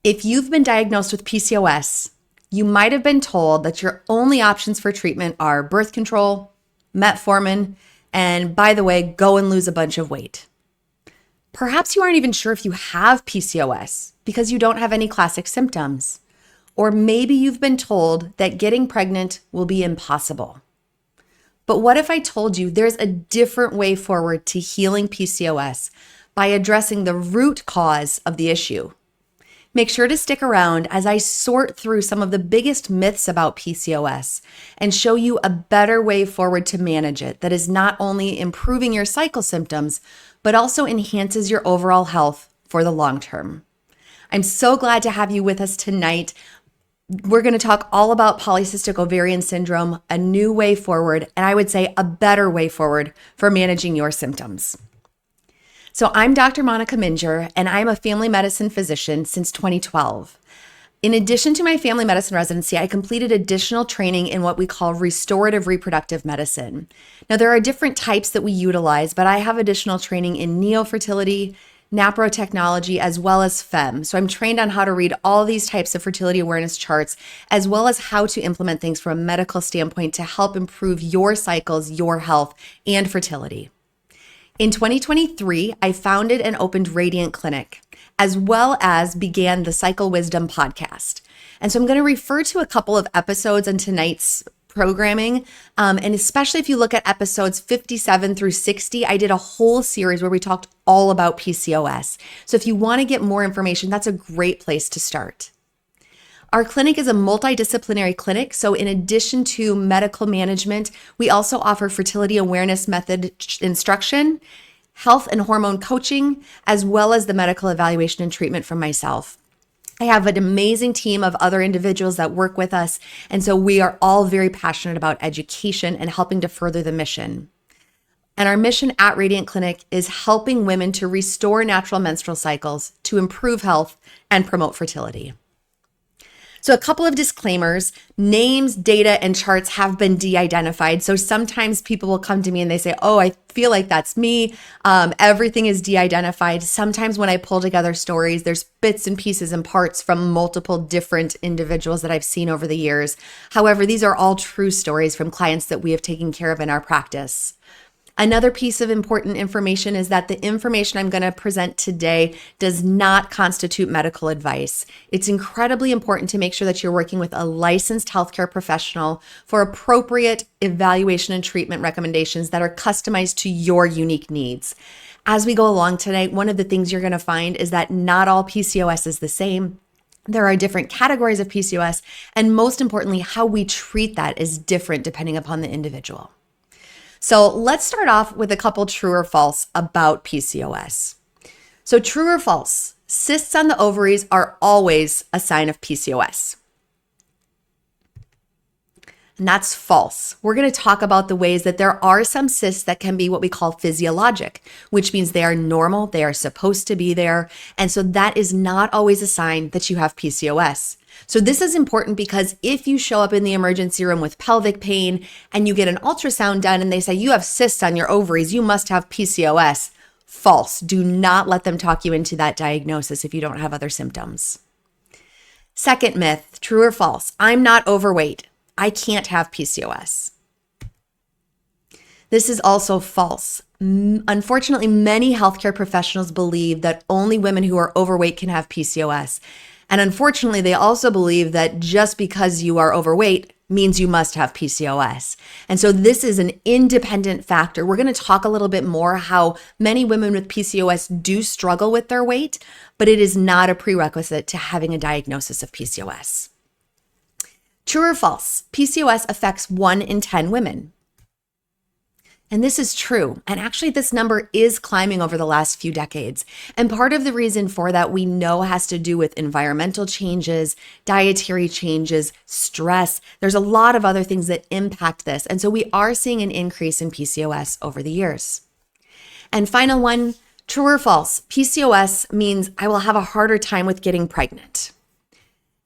If you've been diagnosed with PCOS, you might have been told that your only options for treatment are birth control, metformin, and by the way, go and lose a bunch of weight. Perhaps you aren't even sure if you have PCOS because you don't have any classic symptoms. Or maybe you've been told that getting pregnant will be impossible. But what if I told you there's a different way forward to healing PCOS by addressing the root cause of the issue? Make sure to stick around as I sort through some of the biggest myths about PCOS and show you a better way forward to manage it that is not only improving your cycle symptoms, but also enhances your overall health for the long term. I'm so glad to have you with us tonight. We're going to talk all about polycystic ovarian syndrome, a new way forward, and I would say a better way forward for managing your symptoms. So I'm Dr. Monica Minger, and I'm a family medicine physician since 2012. In addition to my family medicine residency, I completed additional training in what we call restorative reproductive medicine. Now, there are different types that we utilize, but I have additional training in neofertility, naprotechnology, as well as FEM. So I'm trained on how to read all these types of fertility awareness charts, as well as how to implement things from a medical standpoint to help improve your cycles, your health, and fertility. In 2023, I founded and opened Radiant Clinic, as well as began the Cycle Wisdom podcast. And so I'm going to refer to a couple of episodes in tonight's programming. And especially if you look at episodes 57 through 60, I did a whole series where we talked all about PCOS. So if you want to get more information, that's a great place to start. Our clinic is a multidisciplinary clinic. So in addition to medical management, we also offer fertility awareness method instruction, health and hormone coaching, as well as the medical evaluation and treatment from myself. I have an amazing team of other individuals that work with us. And so we are all very passionate about education and helping to further the mission. And our mission at Radiant Clinic is helping women to restore natural menstrual cycles, to improve health, and promote fertility. So a couple of disclaimers: names, data, and charts have been de-identified. So sometimes people will come to me and they say, oh, I feel like that's me. Everything is de-identified. Sometimes when I pull together stories, there's bits and pieces and parts from multiple different individuals that I've seen over the years. However, these are all true stories from clients that we have taken care of in our practice. Another piece of important information is that the information I'm going to present today does not constitute medical advice. It's incredibly important to make sure that you're working with a licensed healthcare professional for appropriate evaluation and treatment recommendations that are customized to your unique needs. As we go along today, one of the things you're going to find is that not all PCOS is the same. There are different categories of PCOS, and most importantly, how we treat that is different depending upon the individual. So let's start off with a couple true or false about PCOS. So true or false, cysts on the ovaries are always a sign of PCOS. And that's false. We're going to talk about the ways that there are some cysts that can be what we call physiologic, which means they are normal, they are supposed to be there. And so that is not always a sign that you have PCOS. So this is important because if you show up in the emergency room with pelvic pain and you get an ultrasound done and they say you have cysts on your ovaries, you must have PCOS. False. Do not let them talk you into that diagnosis if you don't have other symptoms. Second myth, true or false, I'm not overweight. I can't have PCOS. This is also false. Unfortunately, many healthcare professionals believe that only women who are overweight can have PCOS. And unfortunately, they also believe that just because you are overweight means you must have PCOS. And so this is an independent factor. We're going to talk a little bit more how many women with PCOS do struggle with their weight, but it is not a prerequisite to having a diagnosis of PCOS. True or false, PCOS affects 1 in 10 women. And this is true. And actually, this number is climbing over the last few decades. And part of the reason for that we know has to do with environmental changes, dietary changes, stress. There's a lot of other things that impact this. And so we are seeing an increase in PCOS over the years. And final one, true or false, PCOS means I will have a harder time with getting pregnant.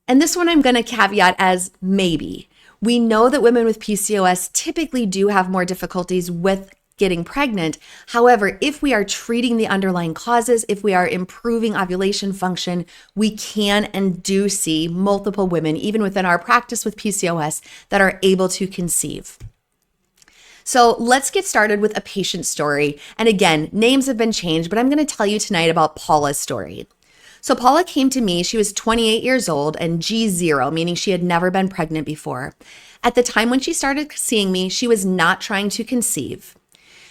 And this one I'm going to caveat as maybe. We know that women with PCOS typically do have more difficulties with getting pregnant. However, if we are treating the underlying causes, if we are improving ovulation function, we can and do see multiple women, even within our practice with PCOS, that are able to conceive. So let's get started with a patient story. And again, names have been changed, but I'm going to tell you tonight about Paula's story. So Paula came to me, she was 28 years old and G0, meaning she had never been pregnant before. At the time when she started seeing me, she was not trying to conceive.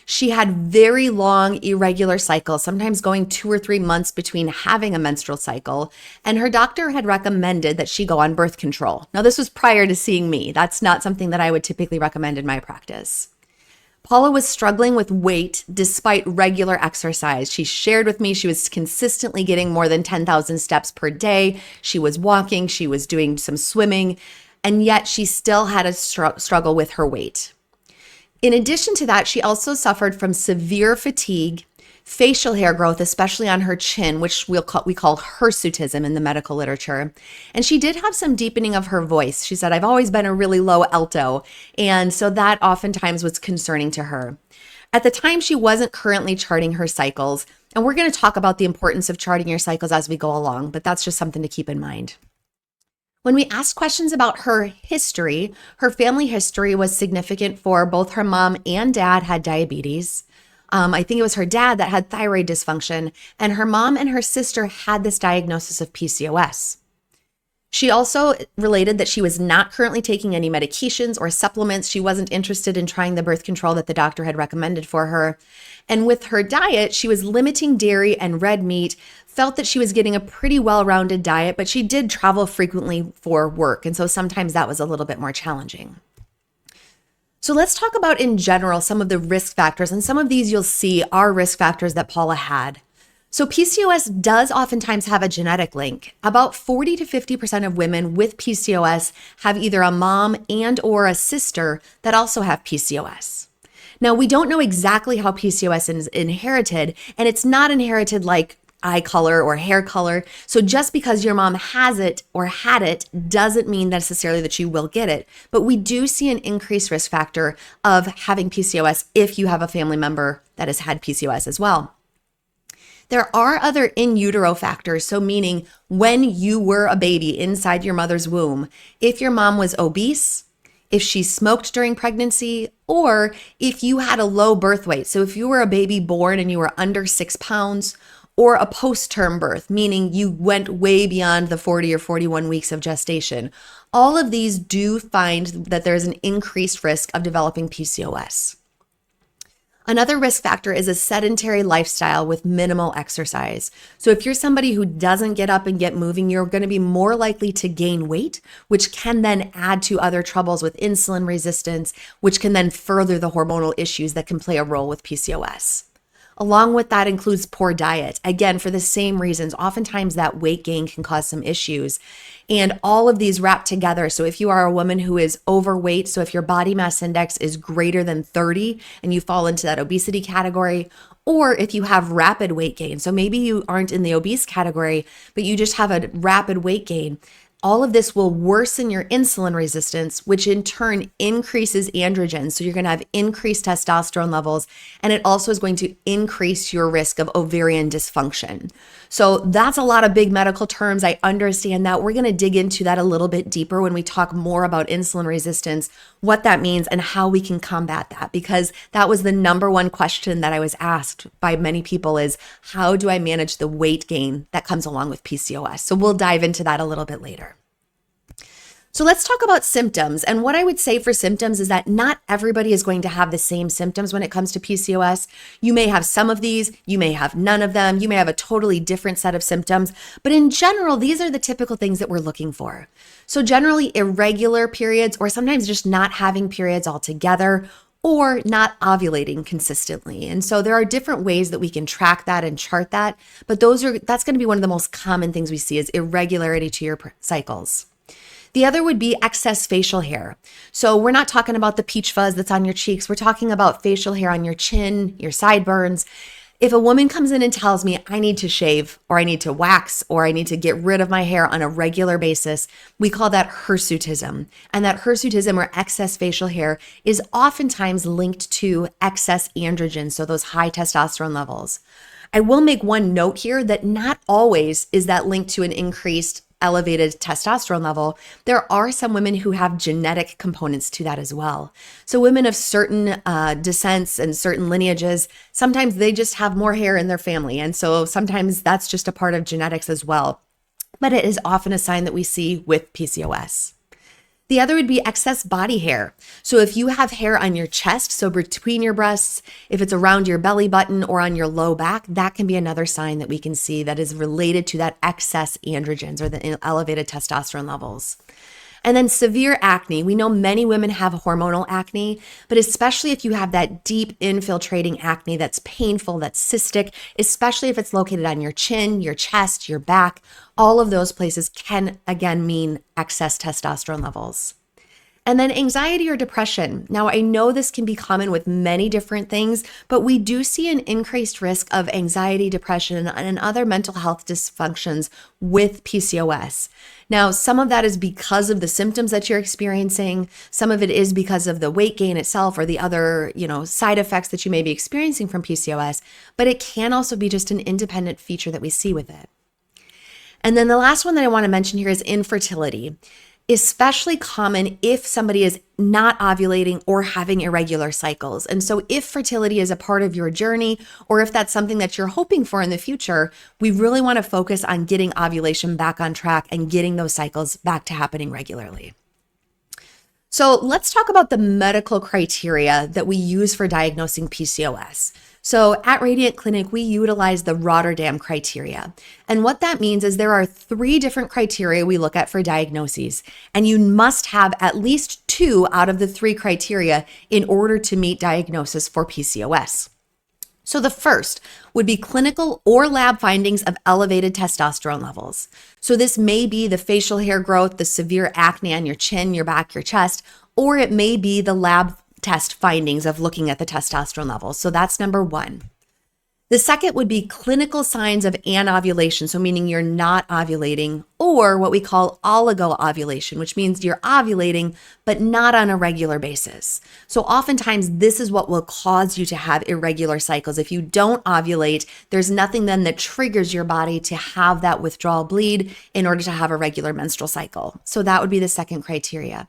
She had very long, irregular cycles, sometimes going 2 or 3 months between having a menstrual cycle, and her doctor had recommended that she go on birth control. Now, this was prior to seeing me. That's not something that I would typically recommend in my practice. Paula was struggling with weight despite regular exercise. She shared with me she was consistently getting more than 10,000 steps per day. She was walking, she was doing some swimming, and yet she still had a struggle with her weight. In addition to that, she also suffered from severe fatigue, facial hair growth, especially on her chin, which we call hirsutism in the medical literature. And she did have some deepening of her voice. She said, I've always been a really low alto. And so that oftentimes was concerning to her. At the time, she wasn't currently charting her cycles. And we're going to talk about the importance of charting your cycles as we go along, but that's just something to keep in mind. When we asked questions about her history, her family history was significant for both her mom and dad had diabetes. I think it was her dad that had thyroid dysfunction, and her mom and her sister had this diagnosis of PCOS. She also related that she was not currently taking any medications or supplements. She wasn't interested in trying the birth control that the doctor had recommended for her. And with her diet, she was limiting dairy and red meat, felt that she was getting a pretty well-rounded diet, but she did travel frequently for work. And so sometimes that was a little bit more challenging. So let's talk about in general some of the risk factors, and some of these you'll see are risk factors that Paula had. So PCOS does oftentimes have a genetic link. About 40 to 50% of women with PCOS have either a mom and or a sister that also have PCOS. Now, we don't know exactly how PCOS is inherited, and it's not inherited like eye color or hair color. So just because your mom has it or had it doesn't mean necessarily that you will get it. But we do see an increased risk factor of having PCOS if you have a family member that has had PCOS as well. There are other in utero factors, so meaning when you were a baby inside your mother's womb, if your mom was obese, if she smoked during pregnancy, or if you had a low birth weight. So if you were a baby born and you were under 6 pounds, or a post-term birth, meaning you went way beyond the 40 or 41 weeks of gestation. All of these do find that there's an increased risk of developing PCOS. Another risk factor is a sedentary lifestyle with minimal exercise. So if you're somebody who doesn't get up and get moving, you're going to be more likely to gain weight, which can then add to other troubles with insulin resistance, which can then further the hormonal issues that can play a role with PCOS. Along with that includes poor diet. Again, for the same reasons, oftentimes that weight gain can cause some issues. And all of these wrap together. So if you are a woman who is overweight, so if your body mass index is greater than 30 and you fall into that obesity category, or if you have rapid weight gain, so maybe you aren't in the obese category, but you just have a rapid weight gain, all of this will worsen your insulin resistance, which in turn increases androgens. So you're going to have increased testosterone levels, and it also is going to increase your risk of ovarian dysfunction. So that's a lot of big medical terms. I understand that. We're going to dig into that a little bit deeper when we talk more about insulin resistance, what that means, and how we can combat that, because that was the number one question that I was asked by many people is, how do I manage the weight gain that comes along with PCOS? So we'll dive into that a little bit later. So let's talk about symptoms. And what I would say for symptoms is that not everybody is going to have the same symptoms when it comes to PCOS. You may have some of these, you may have none of them, you may have a totally different set of symptoms, but in general, these are the typical things that we're looking for. So generally irregular periods, or sometimes just not having periods altogether, or not ovulating consistently. And so there are different ways that we can track that and chart that, but that's going to be one of the most common things we see is irregularity to your cycles. The other would be excess facial hair. So we're not talking about the peach fuzz that's on your cheeks. We're talking about facial hair on your chin, your sideburns. If a woman comes in and tells me I need to shave or I need to wax or I need to get rid of my hair on a regular basis, we call that hirsutism. And that hirsutism or excess facial hair is oftentimes linked to excess androgen, so those high testosterone levels. I will make one note here that not always is that linked to an increased elevated testosterone level. There are some women who have genetic components to that as well. So women of certain descents and certain lineages, sometimes they just have more hair in their family. And so sometimes that's just a part of genetics as well. But it is often a sign that we see with PCOS. The other would be excess body hair. So if you have hair on your chest, so between your breasts, if it's around your belly button or on your low back, that can be another sign that we can see that is related to that excess androgens or the elevated testosterone levels. And then severe acne. We know many women have hormonal acne, but especially if you have that deep infiltrating acne that's painful, that's cystic, especially if it's located on your chin, your chest, your back, all of those places can again mean excess testosterone levels. And then anxiety or depression. Now, I know this can be common with many different things, but we do see an increased risk of anxiety, depression, and other mental health dysfunctions with PCOS. Now, some of that is because of the symptoms that you're experiencing. Some of it is because of the weight gain itself or the other, side effects that you may be experiencing from PCOS, but it can also be just an independent feature that we see with it. And then the last one that I want to mention here is infertility. Especially common if somebody is not ovulating or having irregular cycles. And so if fertility is a part of your journey, or if that's something that you're hoping for in the future, we really want to focus on getting ovulation back on track and getting those cycles back to happening regularly. So let's talk about the medical criteria that we use for diagnosing PCOS. So at Radiant Clinic, we utilize the Rotterdam criteria. And what that means is there are 3 different criteria we look at for diagnoses, and you must have at least 2 out of the 3 criteria in order to meet diagnosis for PCOS. So the first would be clinical or lab findings of elevated testosterone levels. So this may be the facial hair growth, the severe acne on your chin, your back, your chest, or it may be the lab test findings of looking at the testosterone levels. So that's number 1. The second would be clinical signs of anovulation, so meaning you're not ovulating, or what we call oligoovulation, which means you're ovulating, but not on a regular basis. So oftentimes this is what will cause you to have irregular cycles. If you don't ovulate, there's nothing then that triggers your body to have that withdrawal bleed in order to have a regular menstrual cycle. So that would be the second criteria.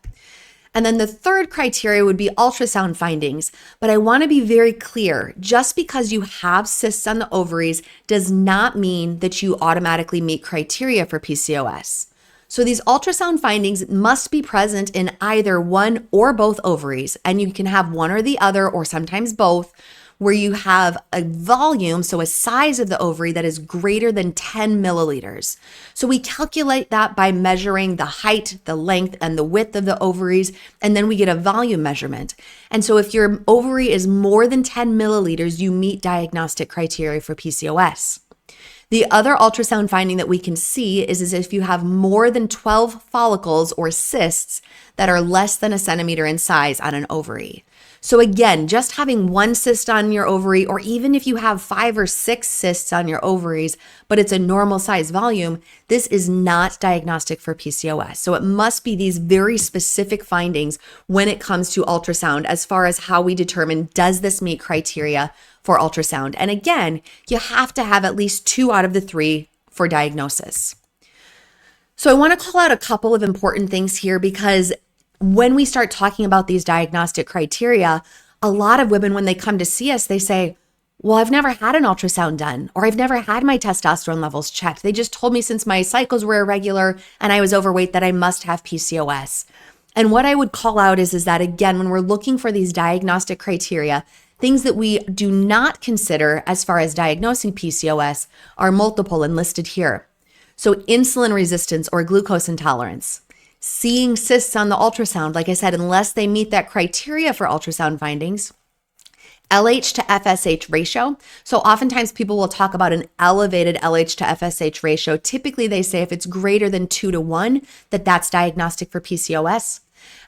And then the third criteria would be ultrasound findings. But I want to be very clear, just because you have cysts on the ovaries does not mean that you automatically meet criteria for PCOS. So these ultrasound findings must be present in either one or both ovaries, and you can have one or the other or sometimes both, where you have a volume, so a size of the ovary that is greater than 10 milliliters. So we calculate that by measuring the height, the length, and the width of the ovaries, and then we get a volume measurement. And so if your ovary is more than 10 milliliters, you meet diagnostic criteria for PCOS. The other ultrasound finding that we can see is if you have more than 12 follicles or cysts that are less than a centimeter in size on an ovary. So again, just having one cyst on your ovary, or even if you have 5 or 6 cysts on your ovaries, but it's a normal size volume, this is not diagnostic for PCOS. So it must be these very specific findings when it comes to ultrasound as far as how we determine, does this meet criteria for ultrasound? And again, you have to have at least 2 out of the 3 for diagnosis. So I want to call out a couple of important things here, because when we start talking about these diagnostic criteria, a lot of women, when they come to see us, they say, well, I've never had an ultrasound done, or I've never had my testosterone levels checked. They just told me since my cycles were irregular and I was overweight that I must have PCOS. And what I would call out is that, again, when we're looking for these diagnostic criteria, things that we do not consider as far as diagnosing PCOS are multiple and listed here. So insulin resistance or glucose intolerance. Seeing cysts on the ultrasound, like I said, unless they meet that criteria for ultrasound findings. LH to FSH ratio. So oftentimes people will talk about an elevated LH to FSH ratio. Typically they say if it's greater than 2-to-1, that's diagnostic for PCOS.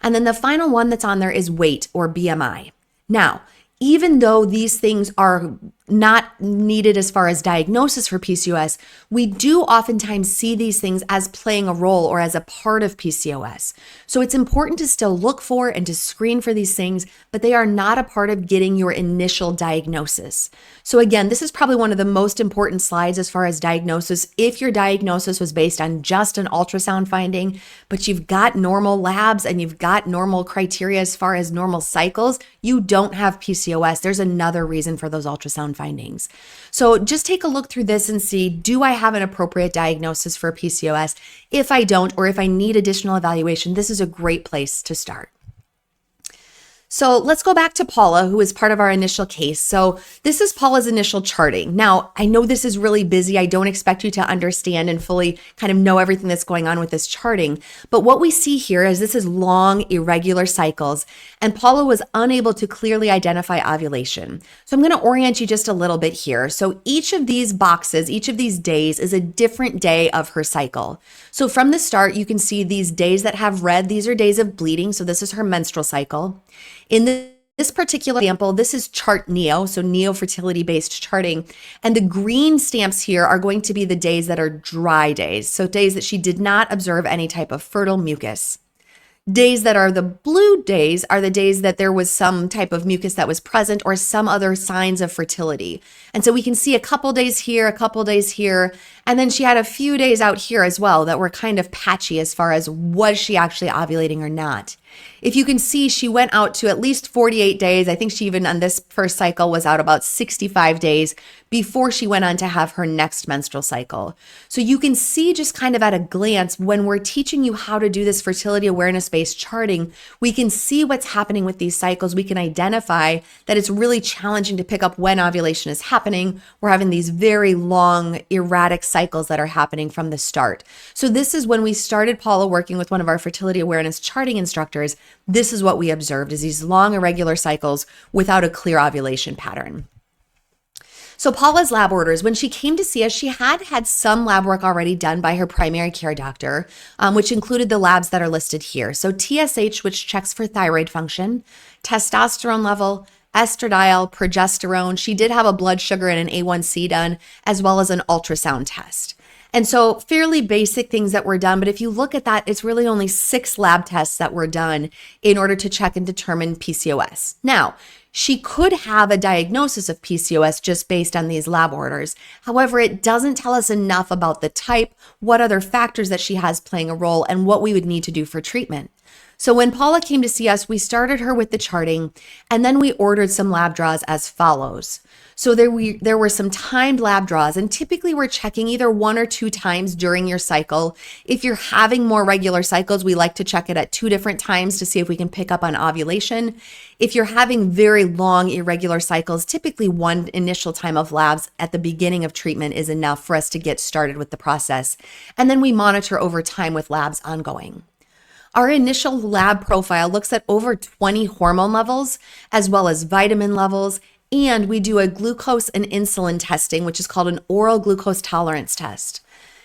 And then the final one that's on there is weight or BMI. Now, even though these things are not needed as far as diagnosis for PCOS, we do oftentimes see these things as playing a role or as a part of PCOS. So it's important to still look for and to screen for these things, but they are not a part of getting your initial diagnosis. So again, this is probably one of the most important slides as far as diagnosis. If your diagnosis was based on just an ultrasound finding, but you've got normal labs and you've got normal criteria as far as normal cycles, you don't have PCOS. There's another reason for those ultrasound findings. So just take a look through this and see, do I have an appropriate diagnosis for PCOS? If I don't, or if I need additional evaluation, this is a great place to start. So let's go back to Paula, who is part of our initial case. So this is Paula's initial charting. Now, I know this is really busy. I don't expect you to understand and fully kind of know everything that's going on with this charting. But what we see here is this is long, irregular cycles, and Paula was unable to clearly identify ovulation. So I'm going to orient you just a little bit here. So each of these boxes, each of these days is a different day of her cycle. So from the start, you can see these days that have red. These are days of bleeding. So this is her menstrual cycle. In this particular example, this is chart Neo, so Neo fertility-based charting. And the green stamps here are going to be the days that are dry days, so days that she did not observe any type of fertile mucus. Days that are the blue days are the days that there was some type of mucus that was present or some other signs of fertility. And so we can see a couple days here, a couple days here, and then she had a few days out here as well that were kind of patchy as far as was she actually ovulating or not. If you can see, she went out to at least 48 days. I think she even on this first cycle was out about 65 days before she went on to have her next menstrual cycle. So you can see just kind of at a glance, when we're teaching you how to do this fertility awareness-based charting, we can see what's happening with these cycles. We can identify that it's really challenging to pick up when ovulation is happening. We're having these very long, erratic cycles that are happening from the start. So this is when we started Paula working with one of our fertility awareness charting instructors. This is what we observed, is these long irregular cycles without a clear ovulation pattern. So Paula's lab orders, when she came to see us, she had some lab work already done by her primary care doctor, which included the labs that are listed here. So TSH, which checks for thyroid function, testosterone level, estradiol, progesterone. She did have a blood sugar and an A1C done, as well as an ultrasound test. And so fairly basic things that were done, but if you look at that, it's really only 6 lab tests that were done in order to check and determine PCOS. Now, she could have a diagnosis of PCOS just based on these lab orders. However, it doesn't tell us enough about the type, what other factors that she has playing a role, and what we would need to do for treatment. So when Paula came to see us, we started her with the charting, and then we ordered some lab draws as follows. So there were some timed lab draws, and typically we're checking either 1 or 2 times during your cycle. If you're having more regular cycles, we like to check it at 2 different times to see if we can pick up on ovulation. If you're having very long irregular cycles, typically 1 initial time of labs at the beginning of treatment is enough for us to get started with the process. And then we monitor over time with labs ongoing. Our initial lab profile looks at over 20 hormone levels, as well as vitamin levels, and we do a glucose and insulin testing, which is called an oral glucose tolerance test.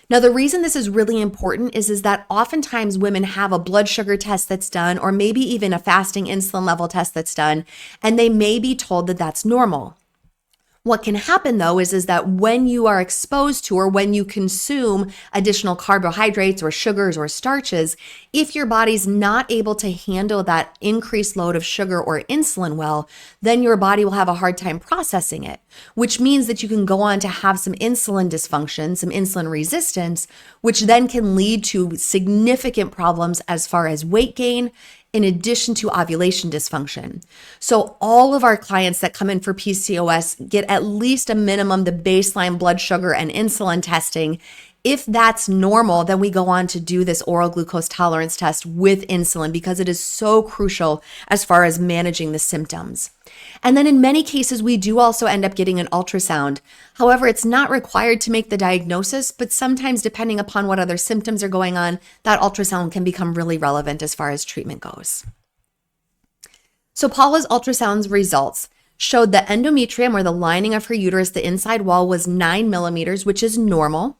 Now, the reason this is really important is that oftentimes women have a blood sugar test that's done, or maybe even a fasting insulin level test that's done, and they may be told that that's normal. What can happen though is that when you are exposed to or when you consume additional carbohydrates or sugars or starches, if your body's not able to handle that increased load of sugar or insulin well, then your body will have a hard time processing it, which means that you can go on to have some insulin dysfunction, some insulin resistance, which then can lead to significant problems as far as weight gain, in addition to ovulation dysfunction. So all of our clients that come in for PCOS get at least a minimum the baseline blood sugar and insulin testing. If that's normal, then we go on to do this oral glucose tolerance test with insulin because it is so crucial as far as managing the symptoms. And then in many cases, we do also end up getting an ultrasound. However, it's not required to make the diagnosis, but sometimes depending upon what other symptoms are going on, that ultrasound can become really relevant as far as treatment goes. So Paula's ultrasound's results showed that endometrium, or the lining of her uterus, the inside wall, was 9 millimeters, which is normal.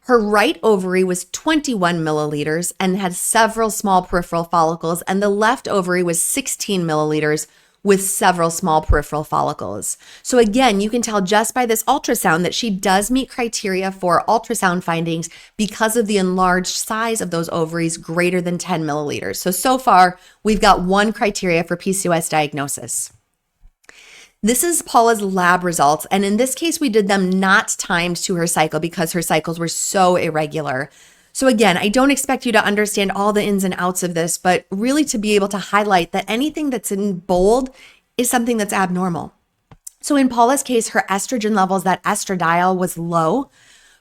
Her right ovary was 21 milliliters and had several small peripheral follicles, and the left ovary was 16 milliliters with several small peripheral follicles. So again, you can tell just by this ultrasound that she does meet criteria for ultrasound findings because of the enlarged size of those ovaries greater than 10 milliliters. So far, we've got one criteria for PCOS diagnosis. This is Paula's lab results, and in this case, we did them not timed to her cycle because her cycles were so irregular. So again, I don't expect you to understand all the ins and outs of this, but really to be able to highlight that anything that's in bold is something that's abnormal. So in Paula's case, her estrogen levels, that estradiol was low.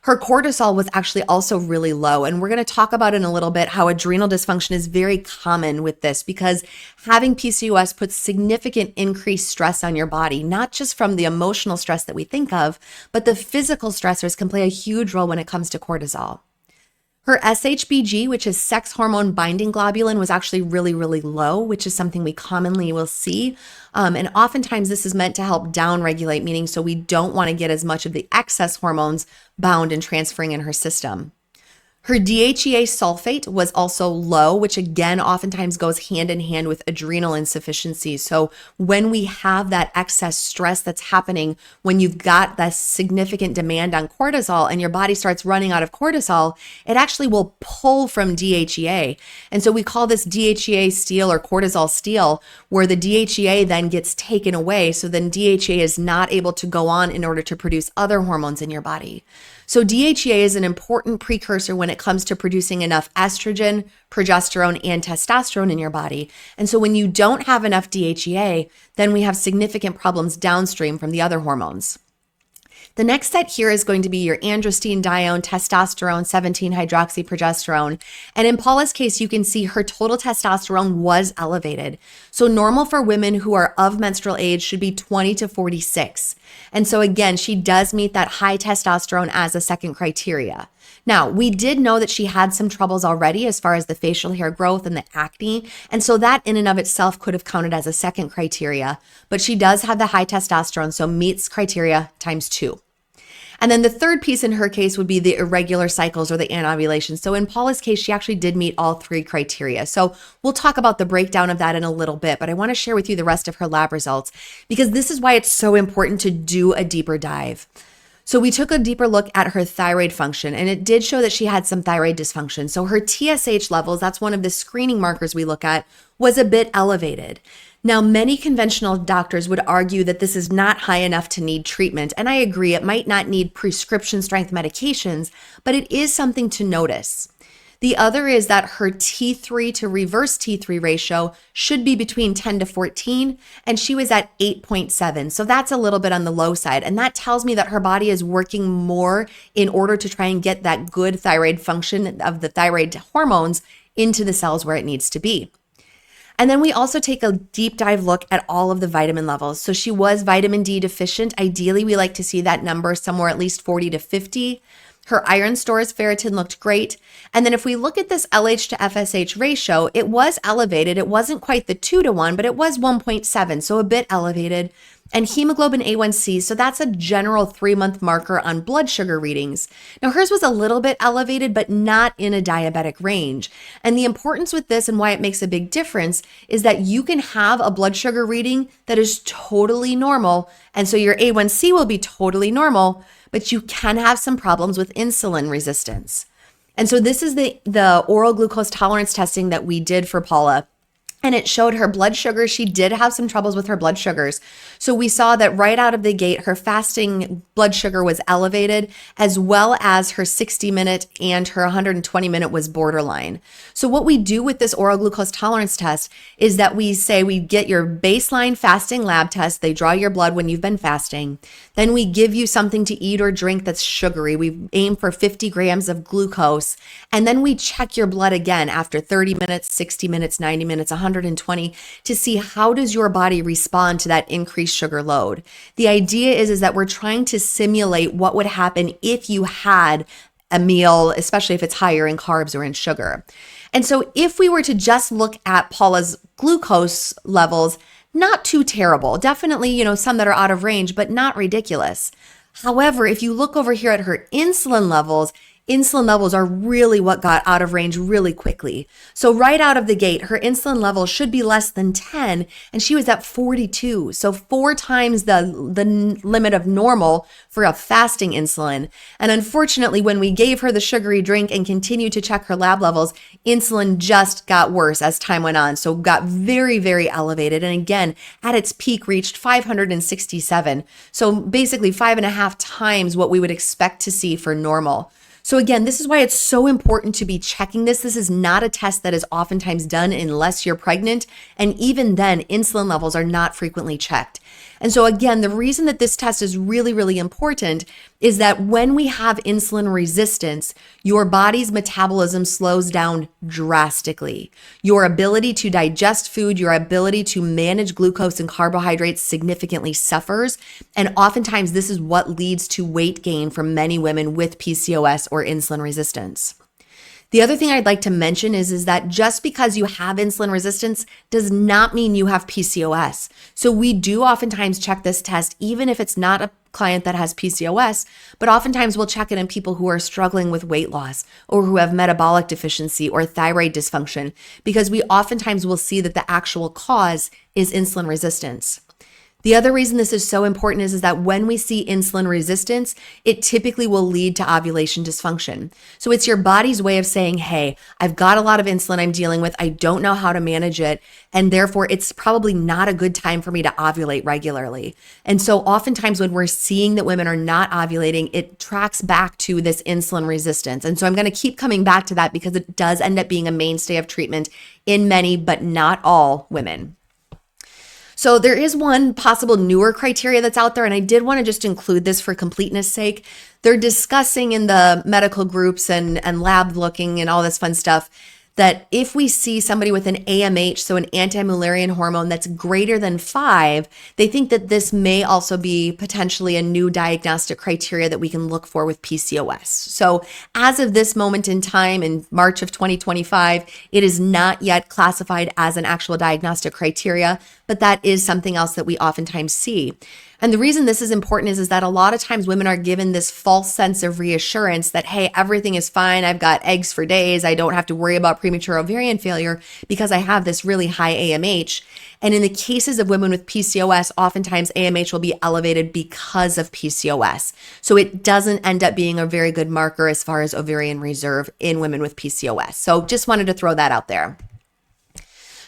Her cortisol was actually also really low. And we're going to talk about in a little bit how adrenal dysfunction is very common with this because having PCOS puts significant increased stress on your body, not just from the emotional stress that we think of, but the physical stressors can play a huge role when it comes to cortisol. Her SHBG, which is sex hormone binding globulin, was actually really, really low, which is something we commonly will see. And oftentimes this is meant to help downregulate, meaning so we don't want to get as much of the excess hormones bound and transferring in her system. Her DHEA sulfate was also low, which again oftentimes goes hand in hand with adrenal insufficiency. So when we have that excess stress that's happening, when you've got that significant demand on cortisol and your body starts running out of cortisol, it actually will pull from DHEA. And so we call this DHEA steal or cortisol steal, where the DHEA then gets taken away. So then DHEA is not able to go on in order to produce other hormones in your body. So DHEA is an important precursor when it comes to producing enough estrogen, progesterone, and testosterone in your body. And so when you don't have enough DHEA, then we have significant problems downstream from the other hormones. The next set here is going to be your androstenedione, testosterone, 17-hydroxyprogesterone. And in Paula's case, you can see her total testosterone was elevated. So normal for women who are of menstrual age should be 20 to 46. And so again, she does meet that high testosterone as a second criteria. Now, we did know that she had some troubles already as far as the facial hair growth and the acne. And so that in and of itself could have counted as a second criteria. But she does have the high testosterone, so meets criteria times 2. And then the third piece in her case would be the irregular cycles or the anovulation. So in Paula's case, she actually did meet all 3 criteria. So we'll talk about the breakdown of that in a little bit, but I want to share with you the rest of her lab results because this is why it's so important to do a deeper dive. So we took a deeper look at her thyroid function, and it did show that she had some thyroid dysfunction. So her TSH levels, that's one of the screening markers we look at, was a bit elevated. Now, many conventional doctors would argue that this is not high enough to need treatment, and I agree, it might not need prescription strength medications, but it is something to notice. The other is that her T3 to reverse T3 ratio should be between 10 to 14, and she was at 8.7. So that's a little bit on the low side. And that tells me that her body is working more in order to try and get that good thyroid function of the thyroid hormones into the cells where it needs to be. And then we also take a deep dive look at all of the vitamin levels. So she was vitamin D deficient. Ideally, we like to see that number somewhere at least 40 to 50. Her iron stores, ferritin looked great. And then if we look at this LH to FSH ratio, it was elevated. It wasn't quite the 2 to 1, but it was 1.7, so a bit elevated. And hemoglobin A1C, so that's a general 3-month marker on blood sugar readings. Now hers was a little bit elevated, but not in a diabetic range. And the importance with this and why it makes a big difference is that you can have a blood sugar reading that is totally normal. And so your A1C will be totally normal, but you can have some problems with insulin resistance. And so this is the oral glucose tolerance testing that we did for Paula. And it showed her blood sugar. She did have some troubles with her blood sugars. So we saw that right out of the gate, her fasting blood sugar was elevated, as well as her 60-minute and her 120-minute was borderline. So what we do with this oral glucose tolerance test is that we say we get your baseline fasting lab test. They draw your blood when you've been fasting. Then we give you something to eat or drink that's sugary. We aim for 50 grams of glucose. And then we check your blood again after 30 minutes, 60 minutes, 90 minutes, 120 to see how does your body respond to that increased sugar load. The idea is that we're trying to simulate what would happen if you had a meal, especially if it's higher in carbs or in sugar. And so if we were to just look at Paula's glucose levels, not too terrible. Definitely, some that are out of range, but not ridiculous. However, if you look over here at her insulin levels, insulin levels are really what got out of range really quickly. So right out of the gate, her insulin level should be less than 10, and she was at 42. So 4 times the limit of normal for a fasting insulin. And unfortunately, when we gave her the sugary drink and continued to check her lab levels, insulin just got worse as time went on. So got very, very elevated. And again, at its peak, reached 567. So basically 5.5 times what we would expect to see for normal. So again, this is why it's so important to be checking this. This is not a test that is oftentimes done unless you're pregnant. And even then, insulin levels are not frequently checked. And so again, the reason that this test is really, really important is that when we have insulin resistance, your body's metabolism slows down drastically. Your ability to digest food, your ability to manage glucose and carbohydrates significantly suffers. And oftentimes this is what leads to weight gain for many women with PCOS or insulin resistance. The other thing I'd like to mention is that just because you have insulin resistance does not mean you have PCOS. So we do oftentimes check this test, even if it's not a client that has PCOS, but oftentimes we'll check it in people who are struggling with weight loss or who have metabolic deficiency or thyroid dysfunction, because we oftentimes will see that the actual cause is insulin resistance. The other reason this is so important is that when we see insulin resistance, it typically will lead to ovulation dysfunction. So it's your body's way of saying, hey, I've got a lot of insulin I'm dealing with. I don't know how to manage it. And therefore, it's probably not a good time for me to ovulate regularly. And so oftentimes when we're seeing that women are not ovulating, it tracks back to this insulin resistance. And so I'm going to keep coming back to that because it does end up being a mainstay of treatment in many, but not all women. So there is one possible newer criteria that's out there, and I did want to just include this for completeness sake. They're discussing in the medical groups and lab looking and all this fun stuff that if we see somebody with an AMH, so an anti-Mullerian hormone that's greater than 5, they think that this may also be potentially a new diagnostic criteria that we can look for with PCOS. So as of this moment in time, in March of 2025, it is not yet classified as an actual diagnostic criteria, but that is something else that we oftentimes see. And the reason this is important is that a lot of times women are given this false sense of reassurance that, hey, everything is fine. I've got eggs for days. I don't have to worry about premature ovarian failure because I have this really high AMH. And in the cases of women with PCOS, oftentimes AMH will be elevated because of PCOS. So it doesn't end up being a very good marker as far as ovarian reserve in women with PCOS. So just wanted to throw that out there.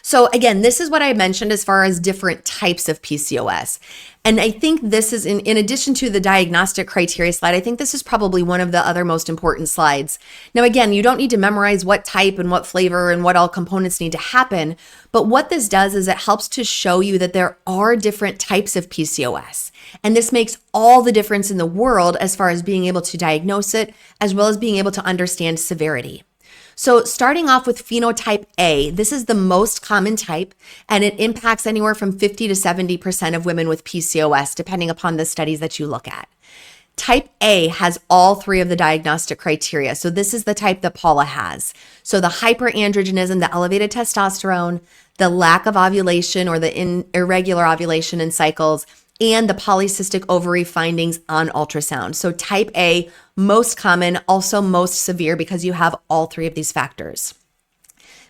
So again, this is what I mentioned as far as different types of PCOS. And I think this is, in addition to the diagnostic criteria slide, I think this is probably one of the other most important slides. Now, again, you don't need to memorize what type and what flavor and what all components need to happen. But what this does is it helps to show you that there are different types of PCOS. And this makes all the difference in the world as far as being able to diagnose it, as well as being able to understand severity. So starting off with phenotype A, this is the most common type, and it impacts anywhere from 50 to 70% of women with PCOS, depending upon the studies that you look at. Type A has all 3 of the diagnostic criteria. So this is the type that Paula has. So the hyperandrogenism, the elevated testosterone, the lack of ovulation or the irregular ovulation in cycles, and the polycystic ovary findings on ultrasound. So type A, most common, also most severe because you have all 3 of these factors.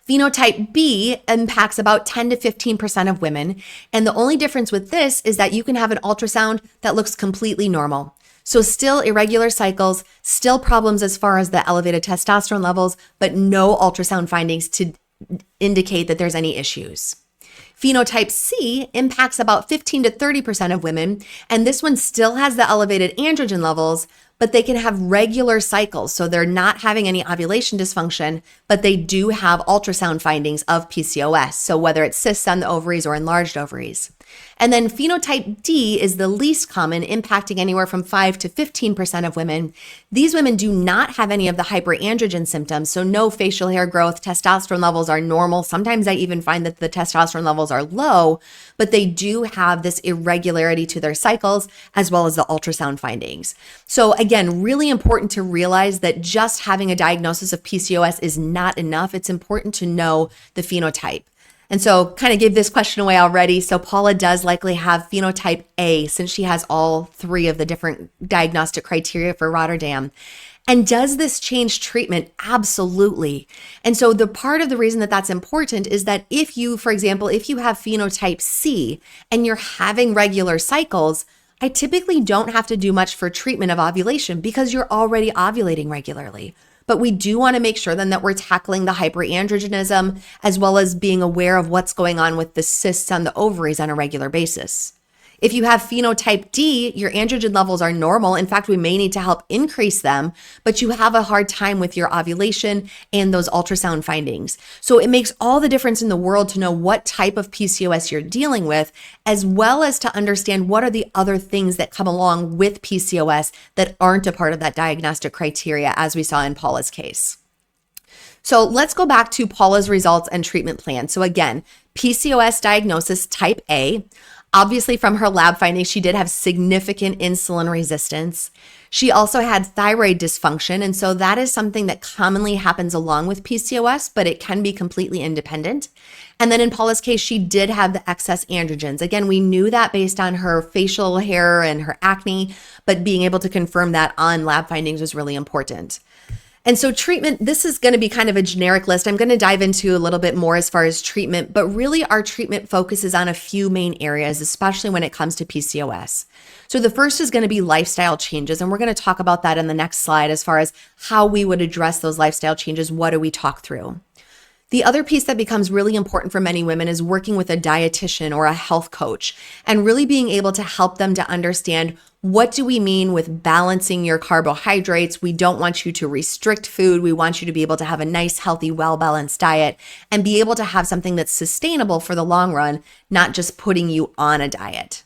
Phenotype B impacts about 10 to 15% of women. And the only difference with this is that you can have an ultrasound that looks completely normal. So still irregular cycles, still problems as far as the elevated testosterone levels, but no ultrasound findings to indicate that there's any issues. Phenotype C impacts about 15 to 30% of women, and this one still has the elevated androgen levels, but they can have regular cycles. So they're not having any ovulation dysfunction, but they do have ultrasound findings of PCOS. So whether it's cysts on the ovaries or enlarged ovaries. And then phenotype D is the least common, impacting anywhere from 5 to 15% of women. These women do not have any of the hyperandrogen symptoms, so no facial hair growth, testosterone levels are normal. Sometimes I even find that the testosterone levels are low, but they do have this irregularity to their cycles as well as the ultrasound findings. So again, really important to realize that just having a diagnosis of PCOS is not enough. It's important to know the phenotype. And so kind of gave this question away already. So Paula does likely have phenotype A since she has all 3 of the different diagnostic criteria for Rotterdam. And does this change treatment? Absolutely. And so the part of the reason that that's important is that if you, for example, if you have phenotype C and you're having regular cycles, I typically don't have to do much for treatment of ovulation because you're already ovulating regularly. But we do want to make sure then that we're tackling the hyperandrogenism as well as being aware of what's going on with the cysts on the ovaries on a regular basis. If you have phenotype D, your androgen levels are normal. In fact, we may need to help increase them, but you have a hard time with your ovulation and those ultrasound findings. So it makes all the difference in the world to know what type of PCOS you're dealing with, as well as to understand what are the other things that come along with PCOS that aren't a part of that diagnostic criteria, as we saw in Paula's case. So let's go back to Paula's results and treatment plan. So again, PCOS diagnosis type A. Obviously, from her lab findings, she did have significant insulin resistance. She also had thyroid dysfunction, and so that is something that commonly happens along with PCOS, but it can be completely independent. And then in Paula's case, she did have the excess androgens. Again, we knew that based on her facial hair and her acne, but being able to confirm that on lab findings was really important. And so treatment, this is going to be kind of a generic list. I'm going to dive into a little bit more as far as treatment, but really our treatment focuses on a few main areas, especially when it comes to PCOS. So the first is going to be lifestyle changes, and we're going to talk about that in the next slide as far as how we would address those lifestyle changes. What do we talk through? The other piece that becomes really important for many women is working with a dietitian or a health coach and really being able to help them to understand what do we mean with balancing your carbohydrates. We don't want you to restrict food. We want you to be able to have a nice, healthy, well-balanced diet and be able to have something that's sustainable for the long run, not just putting you on a diet.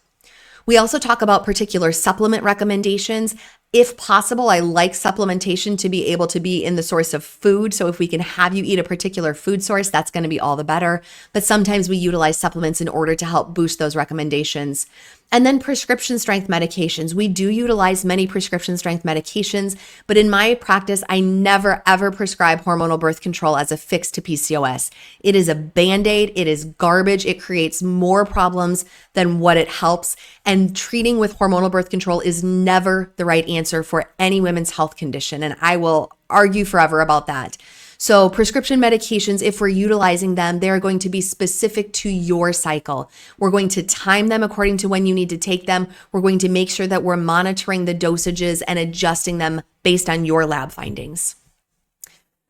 We also talk about particular supplement recommendations. If possible, I like supplementation to be able to be in the source of food. So if we can have you eat a particular food source, that's going to be all the better. But sometimes we utilize supplements in order to help boost those recommendations. And then prescription strength medications. We do utilize many prescription strength medications, but in my practice, I never ever prescribe hormonal birth control as a fix to PCOS. It is a Band-Aid. It is garbage. It creates more problems than what it helps. And treating with hormonal birth control is never the right answer for any women's health condition. And I will argue forever about that. So prescription medications, if we're utilizing them, they're going to be specific to your cycle. We're going to time them according to when you need to take them. We're going to make sure that we're monitoring the dosages and adjusting them based on your lab findings.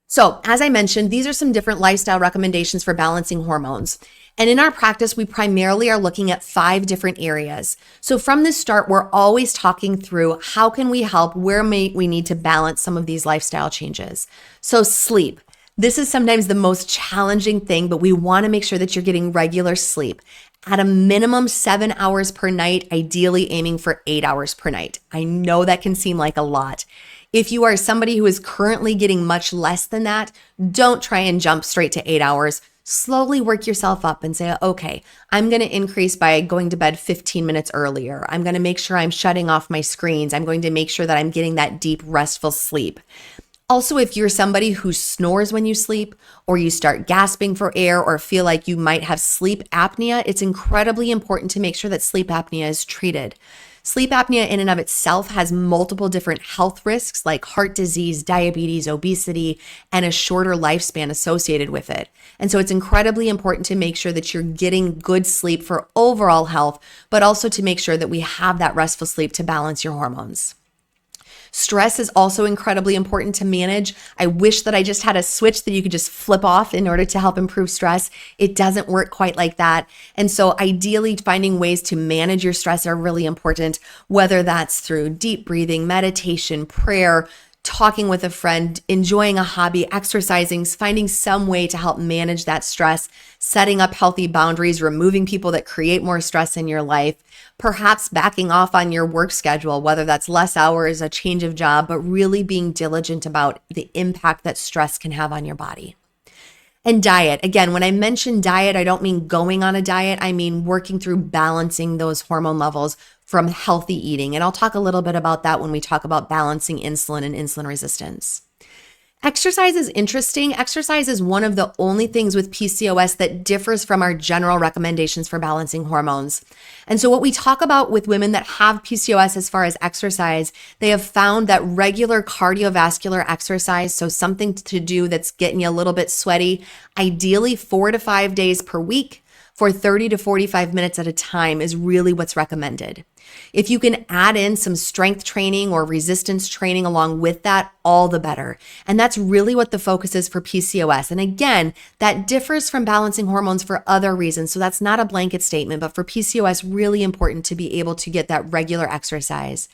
So as I mentioned, these are some different lifestyle recommendations for balancing hormones. And in our practice, we primarily are looking at 5 different areas. So from the start, we're always talking through how can we help, where may we need to balance some of these lifestyle changes. So sleep. This is sometimes the most challenging thing, but we want to make sure that you're getting regular sleep. At a minimum 7 hours per night, ideally aiming for 8 hours per night. I know that can seem like a lot. If you are somebody who is currently getting much less than that, don't try and jump straight to 8 hours. Slowly work yourself up and say, okay, I'm going to increase by going to bed 15 minutes earlier. I'm going to make sure I'm shutting off my screens. I'm going to make sure that I'm getting that deep, restful sleep. Also, if you're somebody who snores when you sleep, or you start gasping for air, or feel like you might have sleep apnea, it's incredibly important to make sure that sleep apnea is treated. Sleep apnea in and of itself has multiple different health risks like heart disease, diabetes, obesity, and a shorter lifespan associated with it. And so it's incredibly important to make sure that you're getting good sleep for overall health, but also to make sure that we have that restful sleep to balance your hormones. Stress is also incredibly important to manage. I wish that I just had a switch that you could just flip off in order to help improve stress. It doesn't work quite like that. And so ideally finding ways to manage your stress are really important, whether that's through deep breathing, meditation, prayer, talking with a friend, enjoying a hobby, exercising, finding some way to help manage that stress, setting up healthy boundaries, removing people that create more stress in your life, perhaps backing off on your work schedule, whether that's less hours, a change of job, but really being diligent about the impact that stress can have on your body. And diet. Again, when I mention diet, I don't mean going on a diet. I mean working through balancing those hormone levels from healthy eating. And I'll talk a little bit about that when we talk about balancing insulin and insulin resistance. Exercise is interesting. Exercise is one of the only things with PCOS that differs from our general recommendations for balancing hormones. And so what we talk about with women that have PCOS as far as exercise, they have found that regular cardiovascular exercise, so something to do that's getting you a little bit sweaty, ideally 4 to 5 days per week for 30 to 45 minutes at a time is really what's recommended. If you can add in some strength training or resistance training along with that, all the better. And that's really what the focus is for PCOS. And again, that differs from balancing hormones for other reasons. So that's not a blanket statement, but for PCOS, really important to be able to get that regular exercise.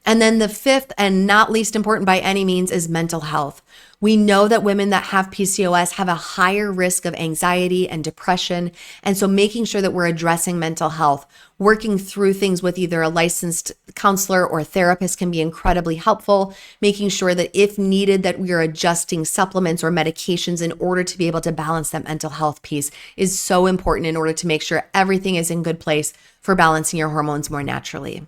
And then the fifth and not least important by any means is mental health. We know that women that have PCOS have a higher risk of anxiety and depression. And so making sure that we're addressing mental health, working through things with either a licensed counselor or therapist can be incredibly helpful. Making sure that if needed that we are adjusting supplements or medications in order to be able to balance that mental health piece is so important in order to make sure everything is in good place for balancing your hormones more naturally.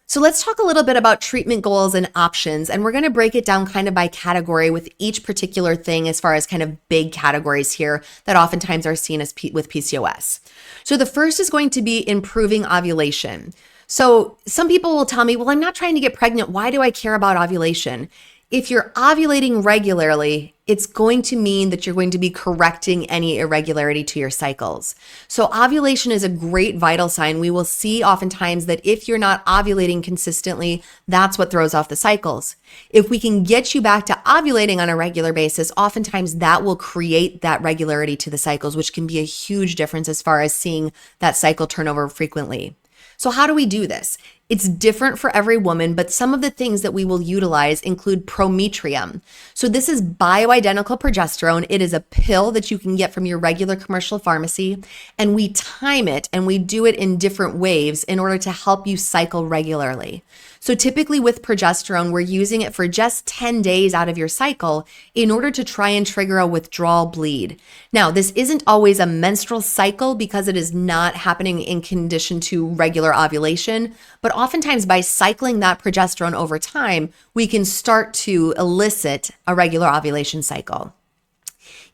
So let's talk a little bit about treatment goals and options, and we're going to break it down kind of by category with each particular thing as far as kind of big categories here that oftentimes are seen as with PCOS. So the first is going to be improving ovulation. So some people will tell me, well, I'm not trying to get pregnant. Why do I care about ovulation? If you're ovulating regularly, it's going to mean that you're going to be correcting any irregularity to your cycles. So ovulation is a great vital sign. We will see oftentimes that if you're not ovulating consistently, that's what throws off the cycles. If we can get you back to ovulating on a regular basis, oftentimes that will create that regularity to the cycles, which can be a huge difference as far as seeing that cycle turnover frequently. So how do we do this? It's different for every woman, but some of the things that we will utilize include prometrium. So this is bioidentical progesterone. It is a pill that you can get from your regular commercial pharmacy, and we time it and we do it in different waves in order to help you cycle regularly. So typically with progesterone, we're using it for just 10 days out of your cycle in order to try and trigger a withdrawal bleed. Now, this isn't always a menstrual cycle because it is not happening in condition to regular ovulation, but oftentimes by cycling that progesterone over time, we can start to elicit a regular ovulation cycle.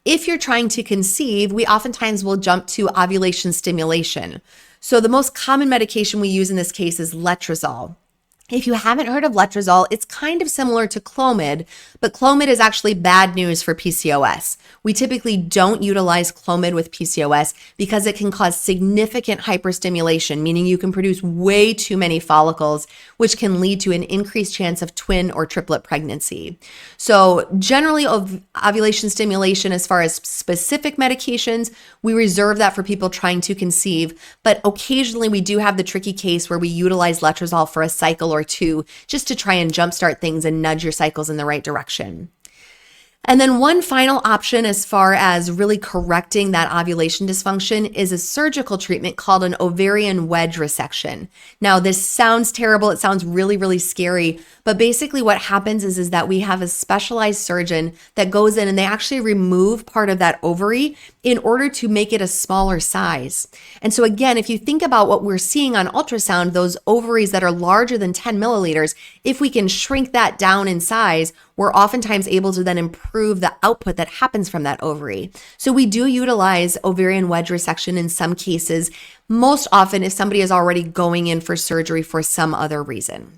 If you're trying to conceive, we oftentimes will jump to ovulation stimulation. So the most common medication we use in this case is letrozole. If you haven't heard of letrozole, it's kind of similar to Clomid, but Clomid is actually bad news for PCOS. We typically don't utilize Clomid with PCOS because it can cause significant hyperstimulation, meaning you can produce way too many follicles, which can lead to an increased chance of twin or triplet pregnancy. So generally ovulation stimulation, as far as specific medications, we reserve that for people trying to conceive, but occasionally we do have the tricky case where we utilize letrozole for a cycle or two just to try and jumpstart things and nudge your cycles in the right direction. And then one final option as far as really correcting that ovulation dysfunction is a surgical treatment called an ovarian wedge resection. Now, this sounds terrible. It sounds really, really scary. But basically what happens is that we have a specialized surgeon that goes in and they actually remove part of that ovary in order to make it a smaller size. And so again, if you think about what we're seeing on ultrasound, those ovaries that are larger than 10 milliliters, if we can shrink that down in size, we're oftentimes able to then improve the output that happens from that ovary. So we do utilize ovarian wedge resection in some cases, most often if somebody is already going in for surgery for some other reason.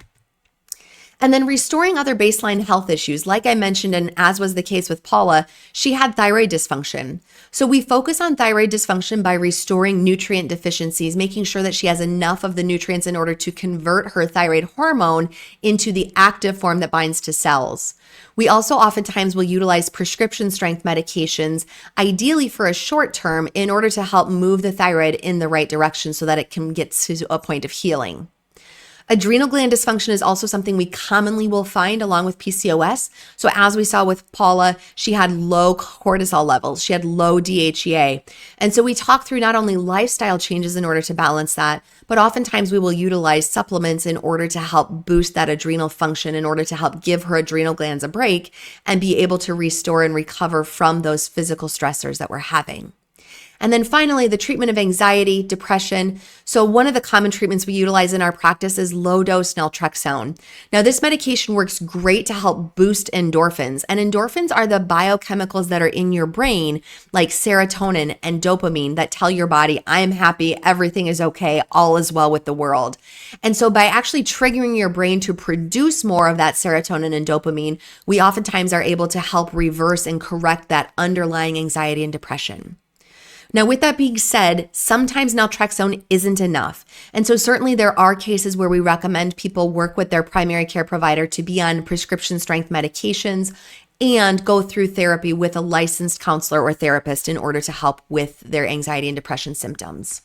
And then restoring other baseline health issues. Like I mentioned, and as was the case with Paula, she had thyroid dysfunction. So we focus on thyroid dysfunction by restoring nutrient deficiencies, making sure that she has enough of the nutrients in order to convert her thyroid hormone into the active form that binds to cells. We also oftentimes will utilize prescription strength medications, ideally for a short term, in order to help move the thyroid in the right direction so that it can get to a point of healing. Adrenal gland dysfunction is also something we commonly will find along with PCOS. So as we saw with Paula, she had low cortisol levels, she had low DHEA. And so we talk through not only lifestyle changes in order to balance that, but oftentimes we will utilize supplements in order to help boost that adrenal function, in order to help give her adrenal glands a break and be able to restore and recover from those physical stressors that we're having. And then finally, the treatment of anxiety, depression. So one of the common treatments we utilize in our practice is low-dose naltrexone. Now, this medication works great to help boost endorphins. And endorphins are the biochemicals that are in your brain, like serotonin and dopamine, that tell your body, I'm happy, everything is okay, all is well with the world. And so by actually triggering your brain to produce more of that serotonin and dopamine, we oftentimes are able to help reverse and correct that underlying anxiety and depression. Now, with that being said, sometimes naltrexone isn't enough. And so certainly there are cases where we recommend people work with their primary care provider to be on prescription strength medications and go through therapy with a licensed counselor or therapist in order to help with their anxiety and depression symptoms.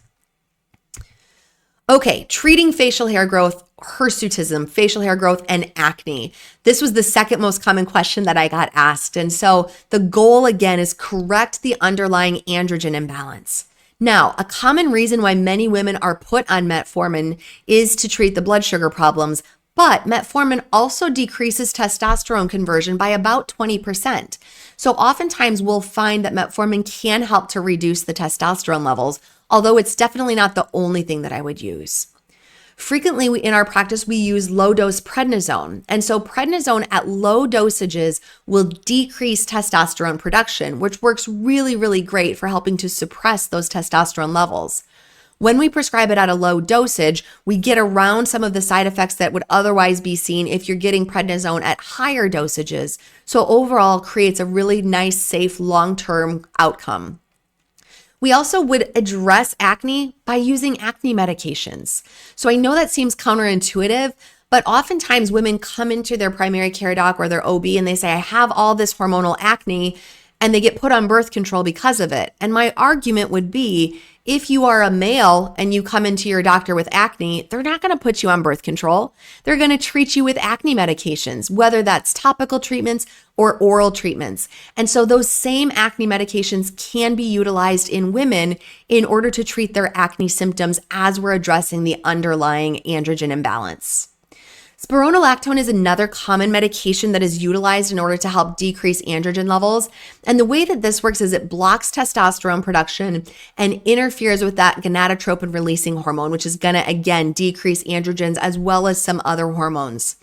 Okay, treating facial hair growth, hirsutism, facial hair growth, and acne. This was the second most common question that I got asked. And so the goal again is correct the underlying androgen imbalance. Now, a common reason why many women are put on metformin is to treat the blood sugar problems, but metformin also decreases testosterone conversion by about 20%. So oftentimes we'll find that metformin can help to reduce the testosterone levels, although it's definitely not the only thing that I would use. Frequently in our practice, we use low-dose prednisone. And so prednisone at low dosages will decrease testosterone production, which works really, really great for helping to suppress those testosterone levels. When we prescribe it at a low dosage, we get around some of the side effects that would otherwise be seen if you're getting prednisone at higher dosages. So overall, creates a really nice, safe, long-term outcome. We also would address acne by using acne medications. So I know that seems counterintuitive, but oftentimes women come into their primary care doc or their OB and they say, I have all this hormonal acne, and they get put on birth control because of it. And my argument would be, if you are a male and you come into your doctor with acne, they're not going to put you on birth control. They're going to treat you with acne medications, whether that's topical treatments or oral treatments. And so those same acne medications can be utilized in women in order to treat their acne symptoms as we're addressing the underlying androgen imbalance. Spironolactone is another common medication that is utilized in order to help decrease androgen levels. And the way that this works is it blocks testosterone production and interferes with that gonadotropin releasing hormone, which is going to, again, decrease androgens as well as some other hormones.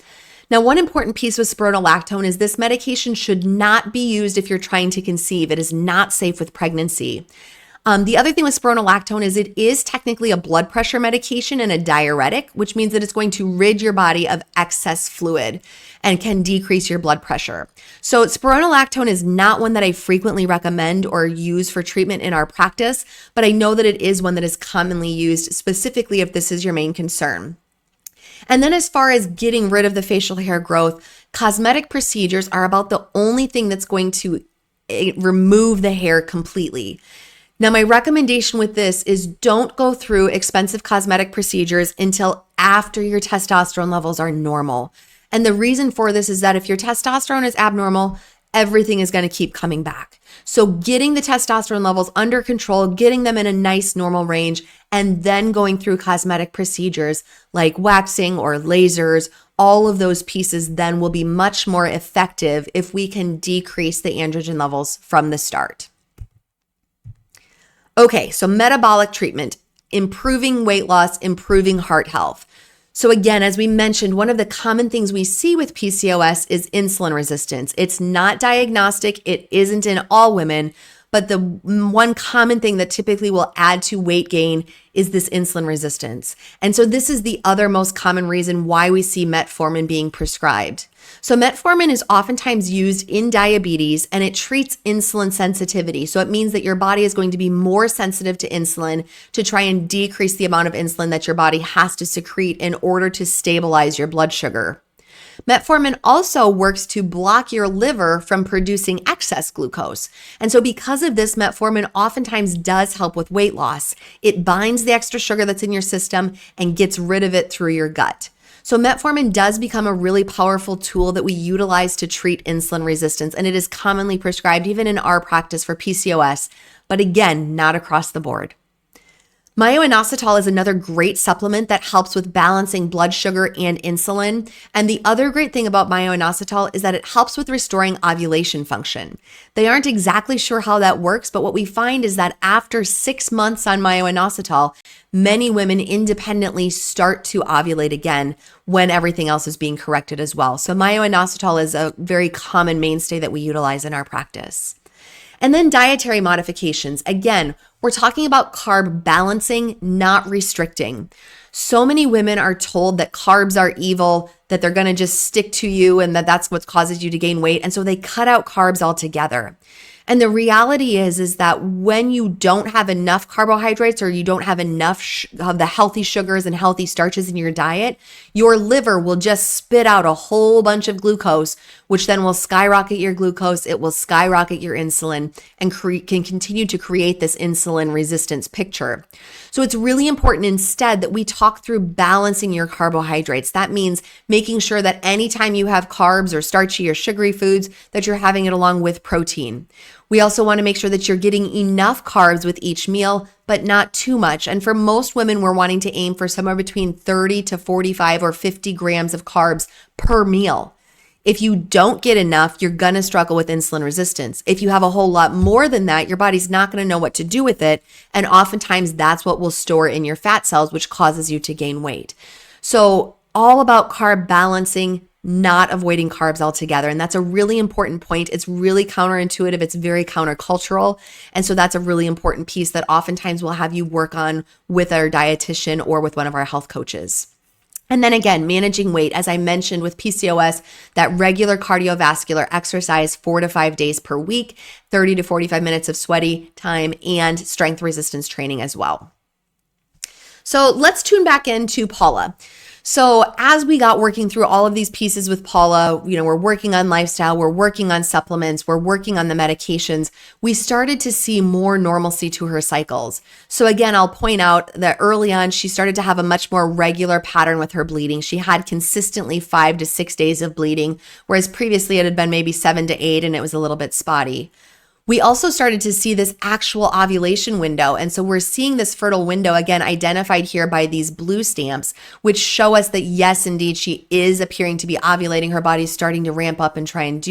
Now, one important piece with spironolactone is this medication should not be used if you're trying to conceive. It is not safe with pregnancy. The other thing with spironolactone is it is technically a blood pressure medication and a diuretic, which means that it's going to rid your body of excess fluid and can decrease your blood pressure. So spironolactone is not one that I frequently recommend or use for treatment in our practice, but I know that it is one that is commonly used specifically if this is your main concern. And then as far as getting rid of the facial hair growth, cosmetic procedures are about the only thing that's going to remove the hair completely. Now, my recommendation with this is don't go through expensive cosmetic procedures until after your testosterone levels are normal. And the reason for this is that if your testosterone is abnormal, everything is going to keep coming back. So getting the testosterone levels under control, getting them in a nice normal range, and then going through cosmetic procedures like waxing or lasers, all of those pieces then will be much more effective if we can decrease the androgen levels from the start. Okay, so metabolic treatment, improving weight loss, improving heart health. So again, as we mentioned, one of the common things we see with PCOS is insulin resistance. It's not diagnostic, it isn't in all women, but the one common thing that typically will add to weight gain is this insulin resistance. And so this is the other most common reason why we see metformin being prescribed. So metformin is oftentimes used in diabetes and it treats insulin sensitivity. So it means that your body is going to be more sensitive to insulin to try and decrease the amount of insulin that your body has to secrete in order to stabilize your blood sugar. Metformin also works to block your liver from producing excess glucose. And so because of this, metformin oftentimes does help with weight loss. It binds the extra sugar that's in your system and gets rid of it through your gut. So metformin does become a really powerful tool that we utilize to treat insulin resistance, and it is commonly prescribed even in our practice for PCOS, but again, not across the board. Myo-inositol is another great supplement that helps with balancing blood sugar and insulin. And the other great thing about myo-inositol is that it helps with restoring ovulation function. They aren't exactly sure how that works, but what we find is that after 6 months on myo-inositol, many women independently start to ovulate again when everything else is being corrected as well. So myo-inositol is a very common mainstay that we utilize in our practice. And then dietary modifications. Again, we're talking about carb balancing, not restricting. So many women are told that carbs are evil, that they're going to just stick to you and that that's what causes you to gain weight. And so they cut out carbs altogether. And the reality is that when you don't have enough carbohydrates or you don't have enough of the healthy sugars and healthy starches in your diet, your liver will just spit out a whole bunch of glucose, which then will skyrocket your glucose, it will skyrocket your insulin, and can continue to create this insulin resistance picture. So it's really important instead that we talk through balancing your carbohydrates. That means making sure that anytime you have carbs or starchy or sugary foods, that you're having it along with protein. We also want to make sure that you're getting enough carbs with each meal, but not too much. And for most women, we're wanting to aim for somewhere between 30 to 45 or 50 grams of carbs per meal. If you don't get enough, you're going to struggle with insulin resistance. If you have a whole lot more than that, your body's not going to know what to do with it. And oftentimes that's what will store in your fat cells, which causes you to gain weight. So all about carb balancing, not avoiding carbs altogether. And that's a really important point. It's really counterintuitive. It's very countercultural. And so that's a really important piece that oftentimes we'll have you work on with our dietitian or with one of our health coaches. And then again, managing weight, as I mentioned with PCOS, that regular cardiovascular exercise 4 to 5 days per week, 30 to 45 minutes of sweaty time, and strength resistance training as well. So let's tune back into Paula. So as we got working through all of these pieces with Paula, we're working on lifestyle, we're working on supplements, we're working on the medications, we started to see more normalcy to her cycles. So again, I'll point out that early on, she started to have a much more regular pattern with her bleeding. She had consistently 5 to 6 days of bleeding, whereas previously it had been maybe 7 to 8 and it was a little bit spotty. We also started to see this actual ovulation window. And so we're seeing this fertile window, again, identified here by these blue stamps, which show us that yes, indeed, she is appearing to be ovulating. Her body's starting to ramp up and try and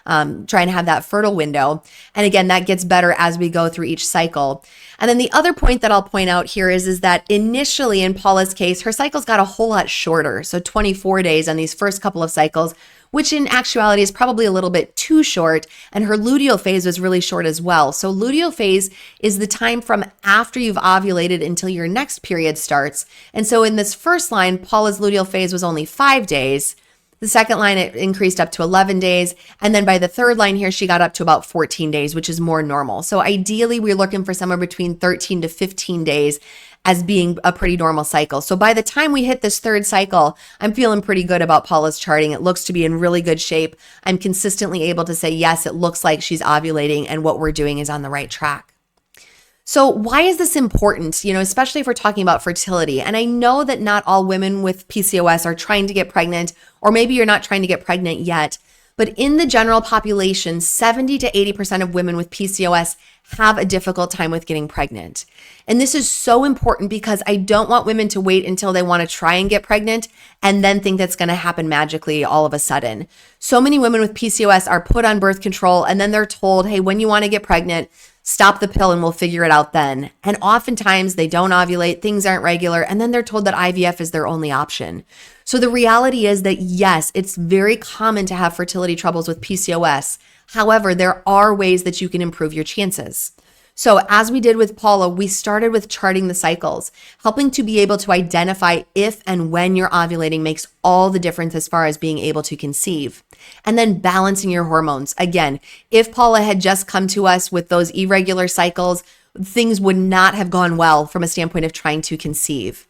have that fertile window. And again, that gets better as we go through each cycle. And then the other point that I'll point out here is that initially in Paula's case, her cycles got a whole lot shorter. So 24 days on these first couple of cycles, which in actuality is probably a little bit too short. And her luteal phase was really short as well. So luteal phase is the time from after you've ovulated until your next period starts. And so in this first line, Paula's luteal phase was only 5 days. The second line, it increased up to 11 days. And then by the third line here, she got up to about 14 days, which is more normal. So ideally, we're looking for somewhere between 13 to 15 days as being a pretty normal cycle. So by the time we hit this third cycle, I'm feeling pretty good about Paula's charting. It looks to be in really good shape. I'm consistently able to say, yes, it looks like she's ovulating and what we're doing is on the right track. So why is this important, especially if we're talking about fertility? And I know that not all women with PCOS are trying to get pregnant, or maybe you're not trying to get pregnant yet. But in the general population, 70 to 80% of women with PCOS have a difficult time with getting pregnant. And this is so important because I don't want women to wait until they want to try and get pregnant and then think that's going to happen magically all of a sudden. So many women with PCOS are put on birth control and then they're told, hey, when you want to get pregnant, stop the pill and we'll figure it out then. And oftentimes they don't ovulate, things aren't regular, and then they're told that IVF is their only option. So the reality is that yes, it's very common to have fertility troubles with PCOS. However, there are ways that you can improve your chances. So as we did with Paula, we started with charting the cycles, helping to be able to identify if and when you're ovulating makes all the difference as far as being able to conceive. And then balancing your hormones. Again, if Paula had just come to us with those irregular cycles, things would not have gone well from a standpoint of trying to conceive.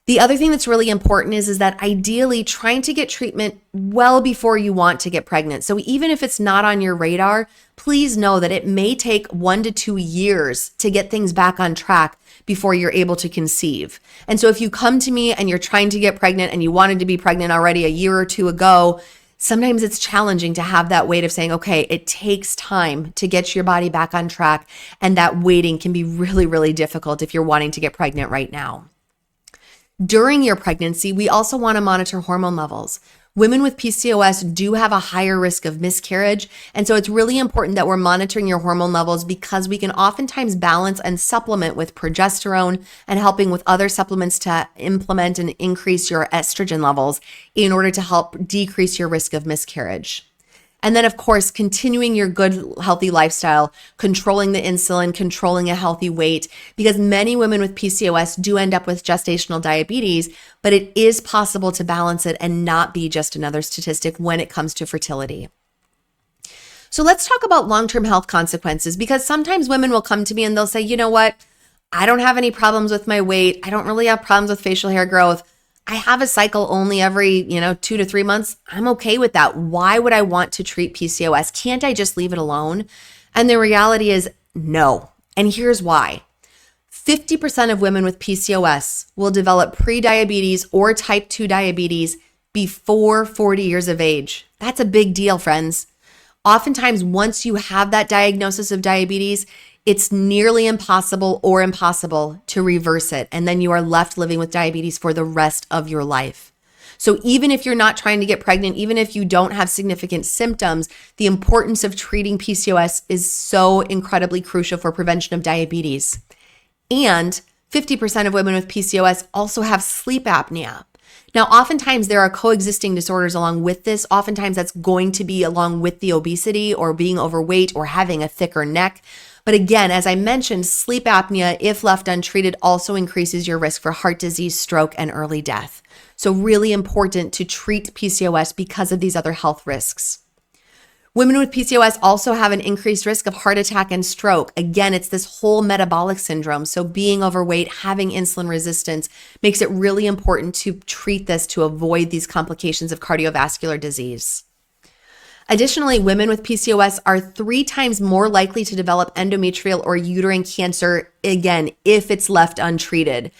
The other thing that's really important is that ideally trying to get treatment well before you want to get pregnant. So even if it's not on your radar, please know that it may take 1 to 2 years to get things back on track before you're able to conceive. And so if you come to me and you're trying to get pregnant and you wanted to be pregnant already a year or two ago, Sometimes it's challenging to have that weight of saying, okay, it takes time to get your body back on track. And that waiting can be really, really difficult if you're wanting to get pregnant right now. During your pregnancy, we also want to monitor hormone levels. Women with PCOS do have a higher risk of miscarriage. And so it's really important that we're monitoring your hormone levels because we can oftentimes balance and supplement with progesterone and helping with other supplements to implement and increase your estrogen levels in order to help decrease your risk of miscarriage. And then, of course, continuing your good, healthy lifestyle, controlling the insulin, controlling a healthy weight, because many women with PCOS do end up with gestational diabetes, but it is possible to balance it and not be just another statistic when it comes to fertility. So let's talk about long-term health consequences, because sometimes women will come to me and they'll say, you know what? I don't have any problems with my weight. I don't really have problems with facial hair growth. I have a cycle only every, 2 to 3 months. I'm okay with that. Why would I want to treat PCOS? Can't I just leave it alone? And the reality is no. And here's why. 50% of women with PCOS will develop prediabetes or type 2 diabetes before 40 years of age. That's a big deal, friends. Oftentimes, once you have that diagnosis of diabetes, it's nearly impossible or impossible to reverse it. And then you are left living with diabetes for the rest of your life. So even if you're not trying to get pregnant, even if you don't have significant symptoms, the importance of treating PCOS is so incredibly crucial for prevention of diabetes. And 50% of women with PCOS also have sleep apnea. Now, oftentimes there are coexisting disorders along with this. Oftentimes that's going to be along with the obesity or being overweight or having a thicker neck. But again, as I mentioned, sleep apnea, if left untreated, also increases your risk for heart disease, stroke, and early death. So really important to treat PCOS because of these other health risks. Women with PCOS also have an increased risk of heart attack and stroke. Again, it's this whole metabolic syndrome. So being overweight, having insulin resistance makes it really important to treat this to avoid these complications of cardiovascular disease. Additionally, women with PCOS are 3 times more likely to develop endometrial or uterine cancer, again, if it's left untreated.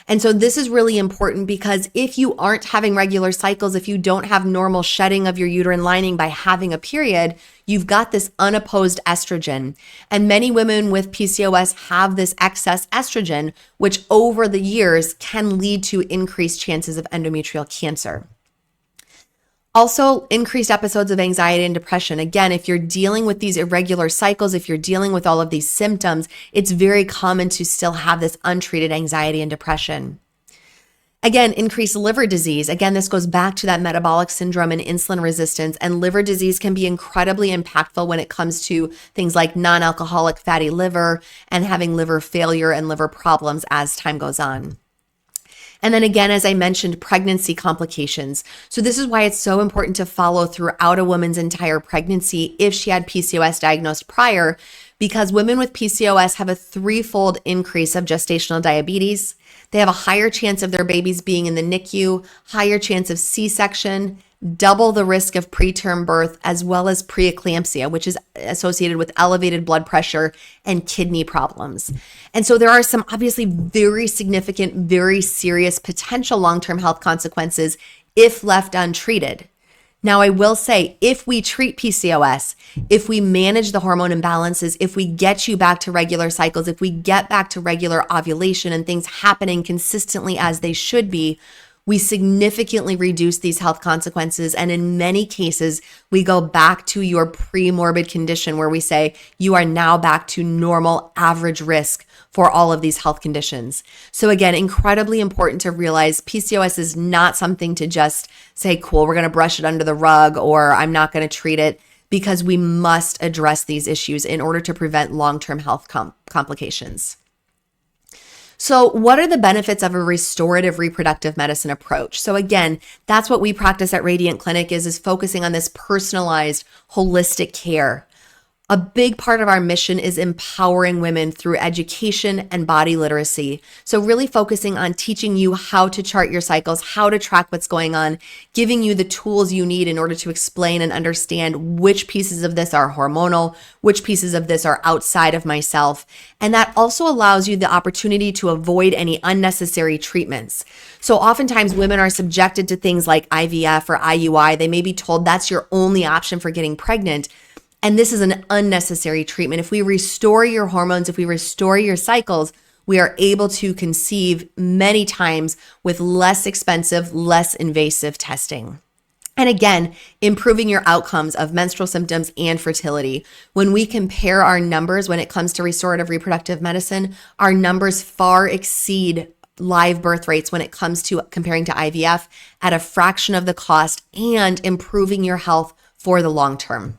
And so this is really important because if you aren't having regular cycles, if you don't have normal shedding of your uterine lining by having a period, you've got this unopposed estrogen. And many women with PCOS have this excess estrogen, which over the years can lead to increased chances of endometrial cancer. Also, increased episodes of anxiety and depression. Again, if you're dealing with these irregular cycles, if you're dealing with all of these symptoms, it's very common to still have this untreated anxiety and depression. Again, increased liver disease. Again, this goes back to that metabolic syndrome and insulin resistance, and liver disease can be incredibly impactful when it comes to things like non-alcoholic fatty liver and having liver failure and liver problems as time goes on. And then again, as I mentioned, pregnancy complications. So this is why it's so important to follow throughout a woman's entire pregnancy if she had PCOS diagnosed prior, because women with PCOS have a 3-fold increase of gestational diabetes. They have a higher chance of their babies being in the NICU, higher chance of C-section, double the risk of preterm birth, as well as preeclampsia, which is associated with elevated blood pressure and kidney problems. And so there are some obviously very significant, very serious potential long-term health consequences if left untreated. Now, I will say, if we treat PCOS, if we manage the hormone imbalances, if we get you back to regular cycles, if we get back to regular ovulation and things happening consistently as they should be, we significantly reduce these health consequences. And in many cases, we go back to your pre-morbid condition where we say you are now back to normal average risk for all of these health conditions. So again, incredibly important to realize PCOS is not something to just say, cool, we're going to brush it under the rug, or I'm not going to treat it, because we must address these issues in order to prevent long-term health complications. So what are the benefits of a restorative reproductive medicine approach? So again, that's what we practice at Radiant Clinic is focusing on this personalized, holistic care. A big part of our mission is empowering women through education and body literacy. So really focusing on teaching you how to chart your cycles, how to track what's going on, giving you the tools you need in order to explain and understand which pieces of this are hormonal, which pieces of this are outside of myself. And that also allows you the opportunity to avoid any unnecessary treatments. So oftentimes women are subjected to things like IVF or IUI. They may be told that's your only option for getting pregnant. And this is an unnecessary treatment. If we restore your hormones, if we restore your cycles, we are able to conceive many times with less expensive, less invasive testing. And again, improving your outcomes of menstrual symptoms and fertility. When we compare our numbers when it comes to restorative reproductive medicine, our numbers far exceed live birth rates when it comes to comparing to IVF at a fraction of the cost and improving your health for the long term.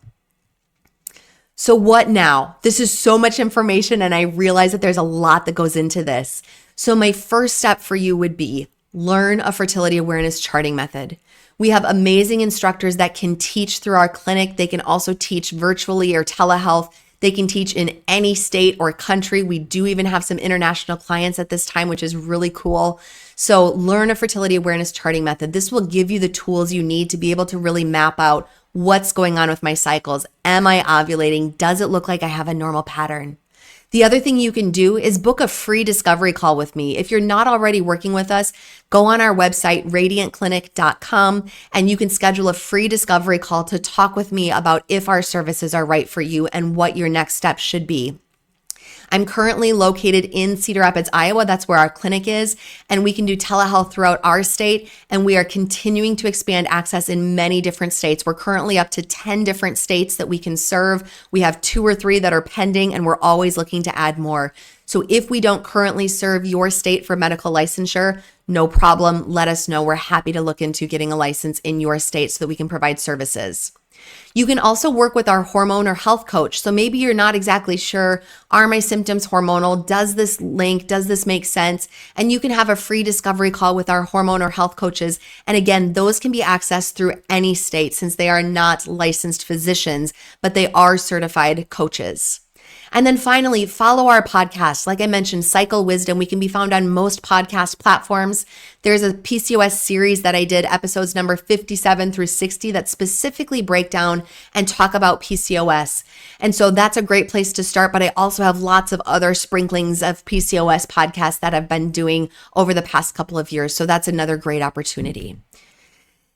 So what now? This is so much information, and I realize that there's a lot that goes into this. So my first step for you would be learn a fertility awareness charting method. We have amazing instructors that can teach through our clinic. They can also teach virtually or telehealth. They can teach in any state or country. We do even have some international clients at this time, which is really cool. So learn a fertility awareness charting method. This will give you the tools you need to be able to really map out what's going on with my cycles. Am I ovulating? Does it look like I have a normal pattern? The other thing you can do is book a free discovery call with me. If you're not already working with us, go on our website, radiantclinic.com, and you can schedule a free discovery call to talk with me about if our services are right for you and what your next steps should be. I'm currently located in Cedar Rapids, Iowa. That's where our clinic is. And we can do telehealth throughout our state. And we are continuing to expand access in many different states. We're currently up to 10 different states that we can serve. We have 2 or 3 that are pending, and we're always looking to add more. So if we don't currently serve your state for medical licensure, no problem. Let us know. We're happy to look into getting a license in your state so that we can provide services. You can also work with our hormone or health coach. So maybe you're not exactly sure, are my symptoms hormonal? Does this link? Does this make sense? And you can have a free discovery call with our hormone or health coaches. And again, those can be accessed through any state since they are not licensed physicians, but they are certified coaches. And then finally, follow our podcast. Like I mentioned, Cycle Wisdom, we can be found on most podcast platforms. There's a PCOS series that I did, episodes number 57 through 60, that specifically break down and talk about PCOS. And so that's a great place to start, but I also have lots of other sprinklings of PCOS podcasts that I've been doing over the past couple of years. So that's another great opportunity.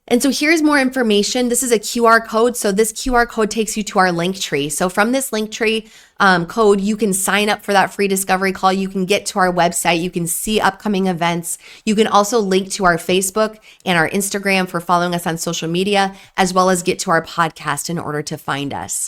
And so here's more information. This is a QR code. So this QR code takes you to our link tree. So from this link tree code, you can sign up for that free discovery call. You can get to our website. You can see upcoming events. You can also link to our Facebook and our Instagram for following us on social media, as well as get to our podcast in order to find us.